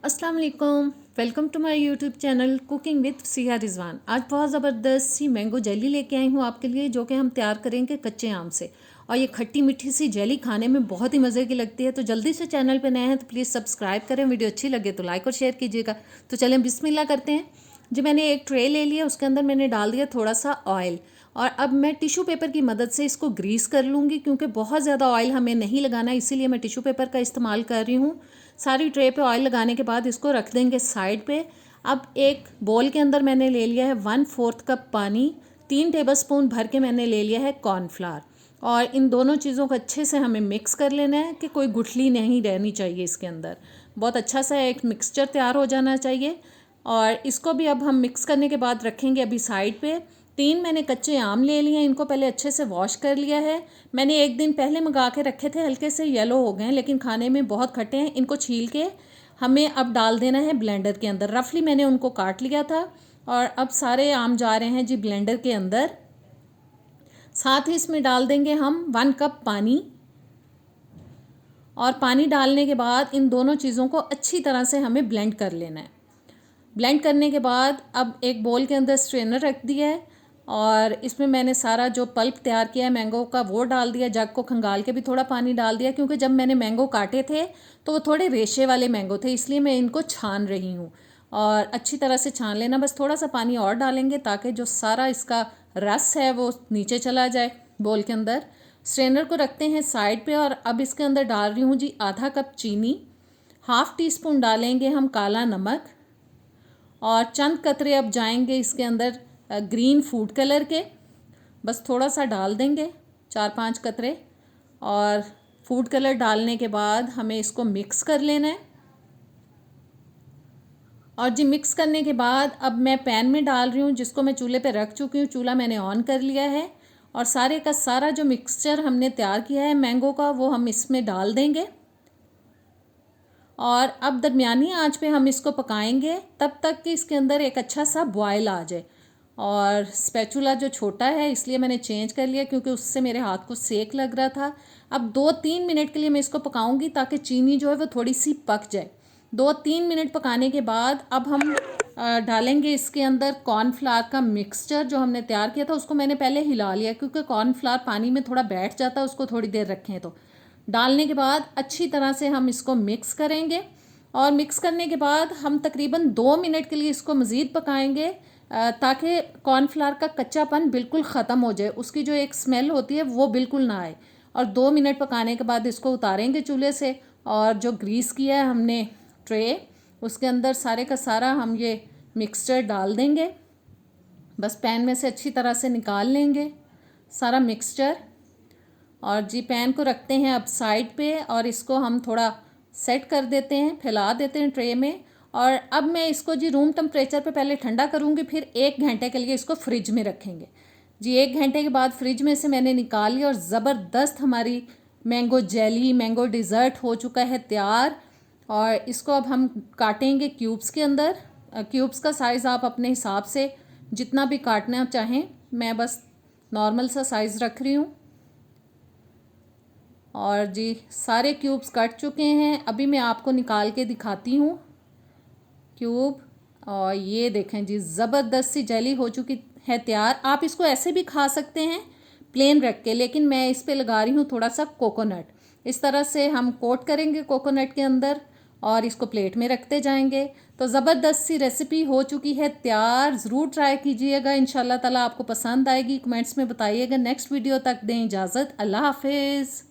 अस्सलाम वालेकुम, welcome to my YouTube channel cooking with Siya Rizwan. आज बहुत ज़बरदस्त सी मैंगो जेली लेके आई हूँ आपके लिए, जो कि हम तैयार करेंगे कच्चे आम से। और ये खट्टी मीठी सी जेली खाने में बहुत ही मज़े की लगती है। तो जल्दी से चैनल पे नए हैं तो प्लीज़ सब्सक्राइब करें, वीडियो अच्छी लगे तो लाइक और शेयर कीजिएगा। तो चलें बिस्मिल्लाह करते हैं। जी, मैंने एक ट्रे ले लिया, उसके अंदर मैंने डाल दिया थोड़ा सा ऑयल। और अब मैं टिश्यू पेपर की मदद से इसको ग्रीस कर लूँगी, क्योंकि बहुत ज़्यादा ऑयल हमें नहीं लगाना, इसीलिए मैं टिश्यू पेपर का इस्तेमाल कर रही हूँ। सारी ट्रे पे ऑयल लगाने के बाद इसको रख देंगे साइड पे। अब एक बोल के अंदर मैंने ले लिया है 1/4 कप पानी, 3 टेबलस्पून भर के मैंने ले लिया है कॉर्नफ्लावर। और इन दोनों चीज़ों को अच्छे से हमें मिक्स कर लेना है कि कोई गुठली नहीं रहनी चाहिए इसके अंदर। बहुत अच्छा सा एक मिक्सचर तैयार हो जाना चाहिए। और इसको भी अब हम मिक्स करने के बाद रखेंगे अभी साइड पे। 3 मैंने कच्चे आम ले लिए हैं, इनको पहले अच्छे से वॉश कर लिया है। मैंने एक दिन पहले मंगा के रखे थे, हल्के से येलो हो गए हैं लेकिन खाने में बहुत खट्टे हैं। इनको छील के हमें अब डाल देना है ब्लेंडर के अंदर। रफली मैंने उनको काट लिया था और अब सारे आम जा रहे हैं जी ब्लेंडर के अंदर। साथ ही इसमें डाल देंगे हम 1 कप पानी। और पानी डालने के बाद इन दोनों चीज़ों को अच्छी तरह से हमें ब्लेंड कर लेना है। ब्लेंड करने के बाद अब एक बोल के अंदर स्ट्रेनर रख दिया है और इसमें मैंने सारा जो पल्प तैयार किया है मैंगो का वो डाल दिया। जग को खंगाल के भी थोड़ा पानी डाल दिया, क्योंकि जब मैंने मैंगो काटे थे तो वो थोड़े रेशे वाले मैंगो थे, इसलिए मैं इनको छान रही हूँ। और अच्छी तरह से छान लेना, बस थोड़ा सा पानी और डालेंगे ताकि जो सारा इसका रस है वो नीचे चला जाए बोल के अंदर। स्ट्रेनर को रखते हैं साइड पे और अब इसके अंदर डाल रही हूँ जी आधा कप चीनी। 1/2 टीस्पून डालेंगे हम काला नमक और चंद कतरे अब जाएंगे इसके अंदर ग्रीन फूड कलर के। बस थोड़ा सा डाल देंगे, 4-5 कतरे। और फूड कलर डालने के बाद हमें इसको मिक्स कर लेना है। और जी मिक्स करने के बाद अब मैं पैन में डाल रही हूँ, जिसको मैं चूल्हे पे रख चुकी हूँ। चूल्हा मैंने ऑन कर लिया है और सारे का सारा जो मिक्सचर हमने तैयार किया है मैंगो का वो हम इसमें डाल देंगे। और अब दरमियानी आंच पे हम इसको पकाएंगे तब तक कि इसके अंदर एक अच्छा सा बॉयल आ जाए। और स्पैचुला जो छोटा है इसलिए मैंने चेंज कर लिया, क्योंकि उससे मेरे हाथ को सेक लग रहा था। अब 2-3 मिनट के लिए मैं इसको पकाऊंगी ताकि चीनी जो है वो थोड़ी सी पक जाए। 2-3 मिनट पकाने के बाद अब हम डालेंगे इसके अंदर कॉर्नफ्लावर का मिक्सचर जो हमने तैयार किया था। उसको मैंने पहले हिला लिया, क्योंकि कॉर्नफ्लावर पानी में थोड़ा बैठ जाता है, उसको थोड़ी देर रखें तो। डालने के बाद अच्छी तरह से हम इसको मिक्स करेंगे। और मिक्स करने के बाद हम तकरीबन 2 मिनट के लिए इसको मज़ीद पकाएंगे, ताकि कॉर्नफ्लावर का कच्चापन बिल्कुल ख़त्म हो जाए, उसकी जो एक स्मेल होती है वो बिल्कुल ना आए। और 2 मिनट पकाने के बाद इसको उतारेंगे चूल्हे से। और जो ग्रीस किया है हमने ट्रे, उसके अंदर सारे का सारा हम ये मिक्सचर डाल देंगे। बस पैन में से अच्छी तरह से निकाल लेंगे सारा मिक्सचर। और जी पैन को रखते हैं अब साइड पे और इसको हम थोड़ा सेट कर देते हैं, फैला देते हैं ट्रे में। और अब मैं इसको जी रूम टेम्परेचर पे पहले ठंडा करूँगी, फिर 1 घंटे के लिए इसको फ्रिज में रखेंगे। जी 1 घंटे के बाद फ्रिज में से मैंने निकाल लिया और ज़बरदस्त हमारी मैंगो जेली, मैंगो डिज़र्ट हो चुका है तैयार। और इसको अब हम काटेंगे क्यूब्स के अंदर। क्यूब्स का साइज़ आप अपने हिसाब से जितना भी काटना चाहें, मैं बस नॉर्मल सा साइज़ रख रही हूँ। और जी सारे क्यूब्स कट चुके हैं। अभी मैं आपको निकाल के दिखाती हूँ क्यूब। और ये देखें जी ज़बरदस्त सी जेली हो चुकी है तैयार। आप इसको ऐसे भी खा सकते हैं प्लेन रख के, लेकिन मैं इस पे लगा रही हूँ थोड़ा सा कोकोनट। इस तरह से हम कोट करेंगे कोकोनट के अंदर और इसको प्लेट में रखते जाएंगे। तो ज़बरदस्त सी रेसिपी हो चुकी है तैयार। ज़रूर ट्राई कीजिएगा, इंशाल्लाह ताला आपको पसंद आएगी। कमेंट्स में बताइएगा। नेक्स्ट वीडियो तक दें इजाज़त। अल्लाह हाफिज़।